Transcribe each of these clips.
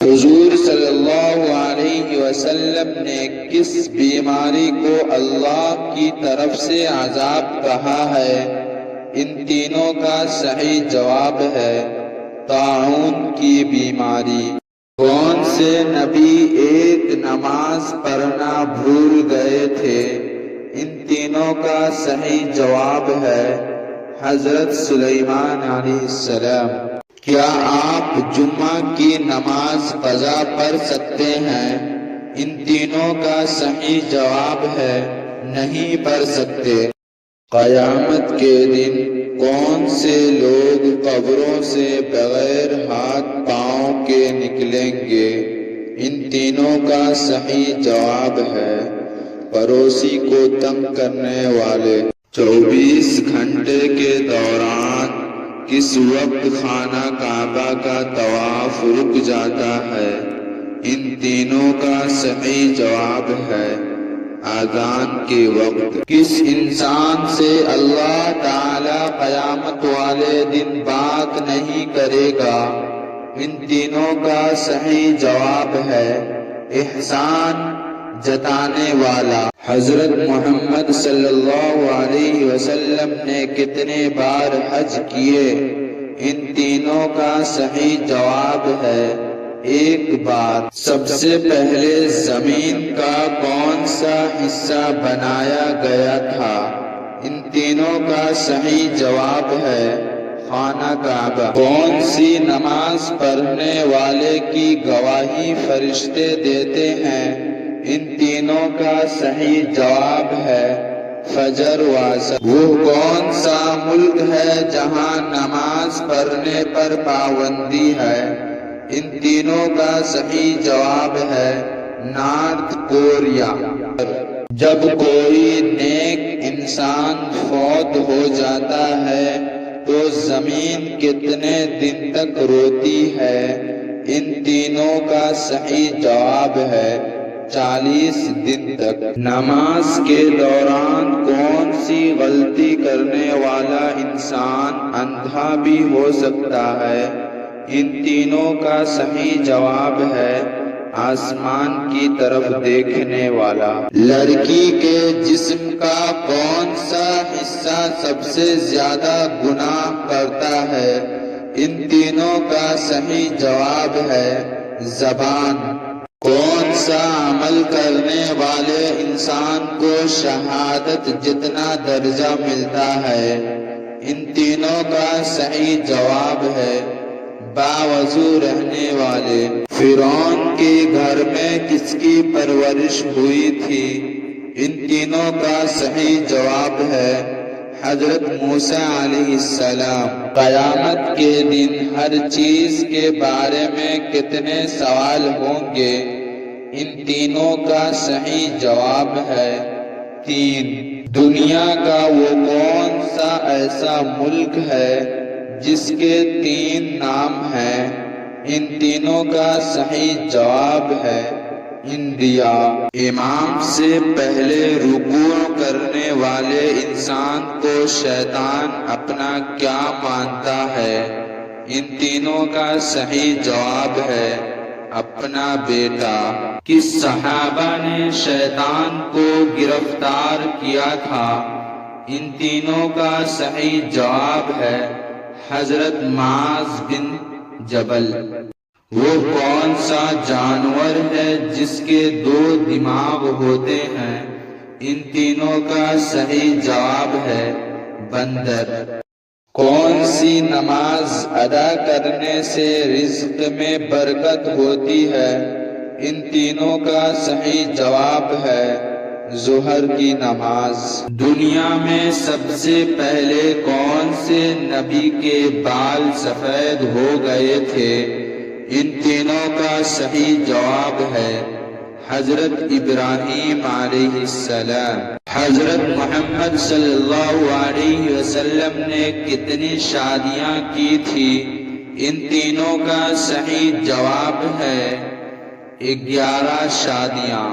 حضور صلی اللہ علیہ وسلم نے کس بیماری کو اللہ کی طرف سے عذاب کہا ہے؟ ان تینوں کا صحیح جواب ہے طاعون کی بیماری۔ کون سے نبی ایک نماز پڑھنا بھول گئے تھے؟ ان تینوں کا صحیح جواب ہے حضرت سلیمان علیہ السلام۔ کیا آپ جمعہ کی نماز قضا پڑھ سکتے ہیں؟ ان تینوں کا صحیح جواب ہے نہیں پڑھ سکتے۔ قیامت کے دن کون سے لوگ قبروں سے بغیر ہاتھ پاؤں کے نکلیں گے؟ ان تینوں کا صحیح جواب ہے پڑوسی کو تنگ کرنے والے۔ 24 گھنٹے کے دوران کس وقت خانہ کعبہ کا طواف رک جاتا ہے؟ ان تینوں کا صحیح جواب ہے اذان کے وقت۔ کس انسان سے اللہ تعالی قیامت والے دن بات نہیں کرے گا؟ ان تینوں کا صحیح جواب ہے احسان جتانے والا۔ حضرت محمد صلی اللہ علیہ وسلم نے کتنے بار حج کیے؟ ان تینوں کا صحیح جواب ہے ایک بار۔ سب سے پہلے زمین کا کون سا حصہ بنایا گیا تھا؟ ان تینوں کا صحیح جواب ہے خانہ کعبہ۔ کون سی نماز پڑھنے والے کی گواہی فرشتے دیتے ہیں؟ ان تینوں کا صحیح جواب ہے فجر و عصر۔ وہ کون سا ملک ہے جہاں نماز پڑھنے پر پابندی ہے؟ ان تینوں کا صحیح جواب ہے نارتھ کوریا۔ جب کوئی نیک انسان فوت ہو جاتا ہے تو زمین کتنے دن تک روتی ہے؟ ان تینوں کا صحیح جواب ہے 40 دن تک۔ نماز کے دوران کون سی غلطی کرنے والا انسان اندھا بھی ہو سکتا ہے؟ ان تینوں کا صحیح جواب ہے آسمان کی طرف دیکھنے والا۔ لڑکی کے جسم کا کون سا حصہ سب سے زیادہ گناہ کرتا ہے؟ ان تینوں کا صحیح جواب ہے زبان۔ کون سا عمل کرنے والے انسان کو شہادت جتنا درجہ ملتا ہے؟ ان تینوں کا صحیح جواب ہے باوضو رہنے والے۔ فرعون کے گھر میں کس کی پرورش ہوئی تھی؟ ان تینوں کا صحیح جواب ہے حضرت موسیٰ علیہ السلام۔ قیامت کے دن ہر چیز کے بارے میں کتنے سوال ہوں گے؟ ان تینوں کا صحیح جواب ہے 3۔ دنیا کا وہ کون سا ایسا ملک ہے جس کے 3 نام ہیں؟ ان تینوں کا صحیح جواب ہے انڈیا۔ امام سے پہلے رکوع کرنے والے انسان کو شیطان اپنا کیا مانتا ہے؟ ان تینوں کا صحیح جواب ہے اپنا بیٹا۔ کس صحابہ نے شیطان کو گرفتار کیا تھا؟ ان تینوں کا صحیح جواب ہے حضرت معاذ بن جبل۔ وہ کون سا جانور ہے جس کے 2 دماغ ہوتے ہیں؟ ان تینوں کا صحیح جواب ہے بندر۔ کون سی نماز ادا کرنے سے رزق میں برکت ہوتی ہے؟ ان تینوں کا صحیح جواب ہے ظہر کی نماز۔ دنیا میں سب سے پہلے کون سے نبی کے بال سفید ہو گئے تھے؟ ان تینوں کا صحیح جواب ہے حضرت ابراہیم علیہ السلام۔ حضرت محمد صلی اللہ علیہ وسلم نے کتنی شادیاں کی تھی؟ ان تینوں کا صحیح جواب ہے 11 شادیاں۔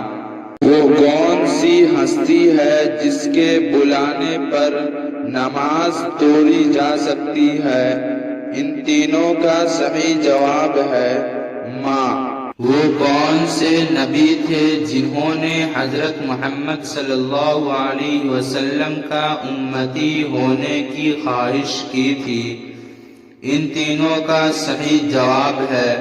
وہ کون سی ہستی ہے جس کے بلانے پر نماز توڑی جا سکتی ہے؟ ان تینوں کا صحیح جواب ہے ماں۔ وہ کون سے نبی تھے جنہوں نے حضرت محمد صلی اللہ علیہ وسلم کا امتی ہونے کی خواہش کی تھی؟ ان تینوں کا صحیح جواب ہے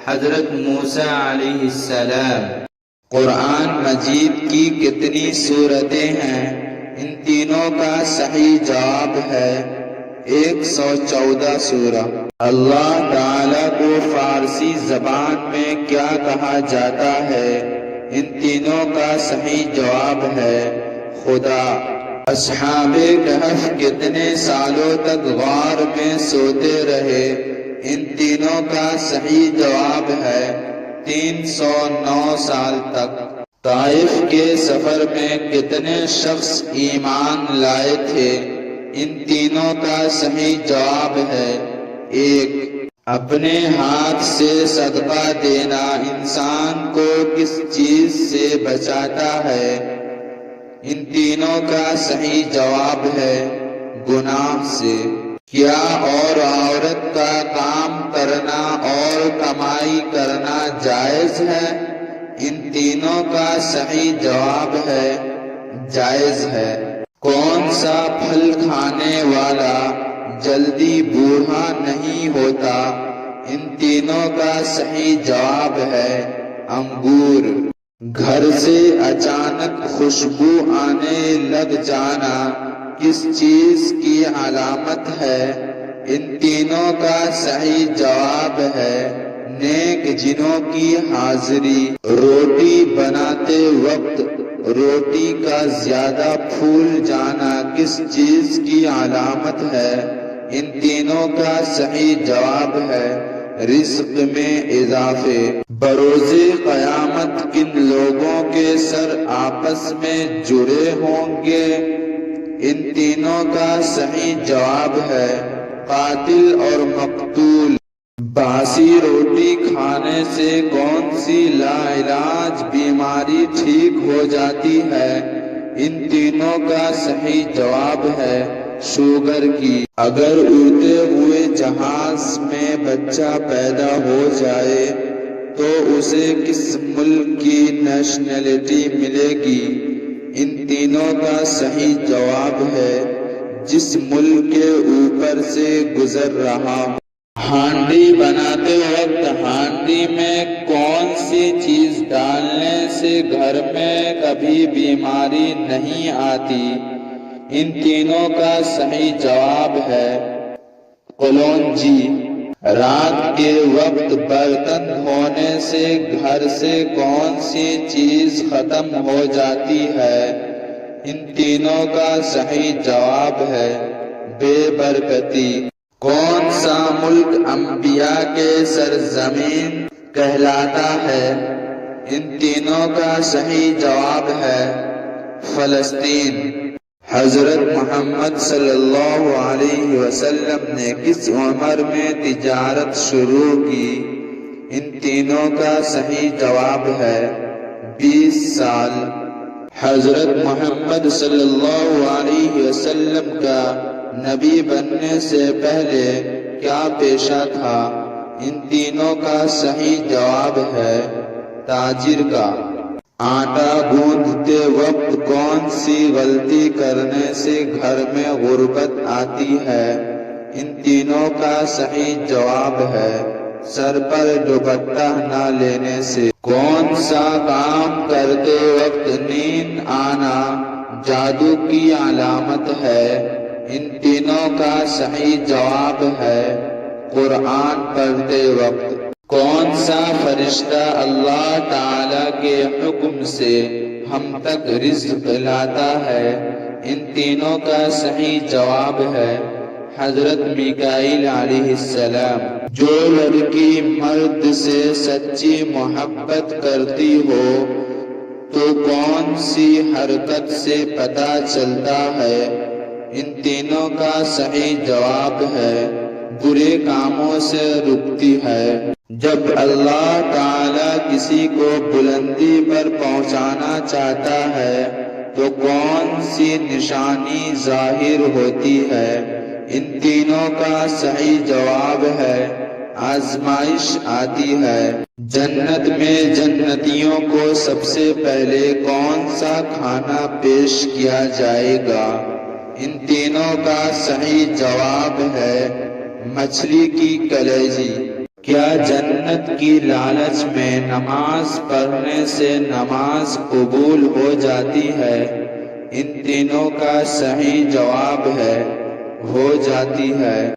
حضرت موسیٰ علیہ السلام۔ قرآن مجید کی کتنی سورتیں ہیں؟ ان تینوں کا صحیح جواب ہے 114 سورہ۔ اللہ تعالیٰ کو فارسی زبان میں کیا کہا جاتا ہے؟ ان تینوں کا صحیح جواب ہے خدا۔ اصحاب کہف کتنے سالوں تک غار میں سوتے رہے؟ ان تینوں کا صحیح جواب ہے 309 سال تک۔ طائف کے سفر میں کتنے شخص ایمان لائے تھے؟ ان تینوں کا صحیح جواب ہے 1۔ اپنے ہاتھ سے صدقہ دینا انسان کو کس چیز سے بچاتا ہے؟ ان تینوں کا صحیح جواب ہے گناہ سے۔ کیا اور عورت کا کام کرنا اور کمائی کرنا جائز ہے؟ ان تینوں کا صحیح جواب ہے جائز ہے۔ کون سا پھل کھانے والا جلدی بوڑھا نہیں ہوتا؟ ان تینوں کا صحیح جواب ہے انگور۔ گھر سے اچانک خوشبو آنے لگ جانا کس چیز کی علامت ہے؟ ان تینوں کا صحیح جواب ہے نیک جنوں کی حاضری۔ روٹی بناتے وقت روٹی کا زیادہ پھول جانا کس چیز کی علامت ہے؟ ان تینوں کا صحیح جواب ہے رزق میں اضافے۔ بروز قیامت کن لوگوں کے سر آپس میں جڑے ہوں گے؟ ان تینوں کا صحیح جواب ہے قاتل اور مقتول۔ باسی روٹی کھانے سے کون سی لاعلاج بیماری ٹھیک ہو جاتی ہے؟ ان تینوں کا صحیح جواب ہے شوگر کی۔ اگر اڑتے ہوئے جہاز میں بچہ پیدا ہو جائے تو اسے کس ملک کی نیشنلٹی ملے گی؟ ان تینوں کا صحیح جواب ہے جس ملک کے اوپر سے گزر رہا ہو۔ ہانڈی بناتے وقت ہانڈی میں کون سی چیز ڈالنے سے گھر میں کبھی بیماری نہیں آتی؟ ان تینوں کا صحیح جواب ہے قلونجی۔ رات کے وقت برتن دھونے سے گھر سے کون سی چیز ختم ہو جاتی ہے؟ ان تینوں کا صحیح جواب ہے بے برکتی۔ کون سا ملک انبیاء کے سرزمین کہلاتا ہے؟ ان تینوں کا صحیح جواب ہے فلسطین۔ حضرت محمد صلی اللہ علیہ وسلم نے کس عمر میں تجارت شروع کی؟ ان تینوں کا صحیح جواب ہے 20 سال۔ حضرت محمد صلی اللہ علیہ وسلم کا نبی بننے سے پہلے کیا پیشہ تھا؟ ان تینوں کا صحیح جواب ہے تاجر کا۔ آٹا گوندھتے وقت کون سی غلطی کرنے سے گھر میں غربت آتی ہے؟ ان تینوں کا صحیح جواب ہے سر پر دوپٹہ نہ لینے سے۔ کون سا کام کرتے وقت نیند آنا جادو کی علامت ہے؟ ان تینوں کا صحیح جواب ہے قرآن پڑھتے وقت۔ کون سا فرشتہ اللہ تعالیٰ کے حکم سے ہم تک رزق لاتا ہے؟ ان تینوں کا صحیح جواب ہے حضرت میکائیل علیہ السلام۔ جو لڑکی مرد سے سچی محبت کرتی ہو تو کون سی حرکت سے پتہ چلتا ہے؟ ان تینوں کا صحیح جواب ہے برے کاموں سے رکتی ہے۔ جب اللہ تعالیٰ کسی کو بلندی پر پہنچانا چاہتا ہے تو کون سی نشانی ظاہر ہوتی ہے؟ ان تینوں کا صحیح جواب ہے آزمائش آتی ہے۔ جنت میں جنتیوں کو سب سے پہلے کون سا کھانا پیش کیا جائے گا؟ ان تینوں کا صحیح جواب ہے مچھلی کی کلیجی۔ کیا جنت کی لالچ میں نماز پڑھنے سے نماز قبول ہو جاتی ہے؟ ان تینوں کا صحیح جواب ہے ہو جاتی ہے۔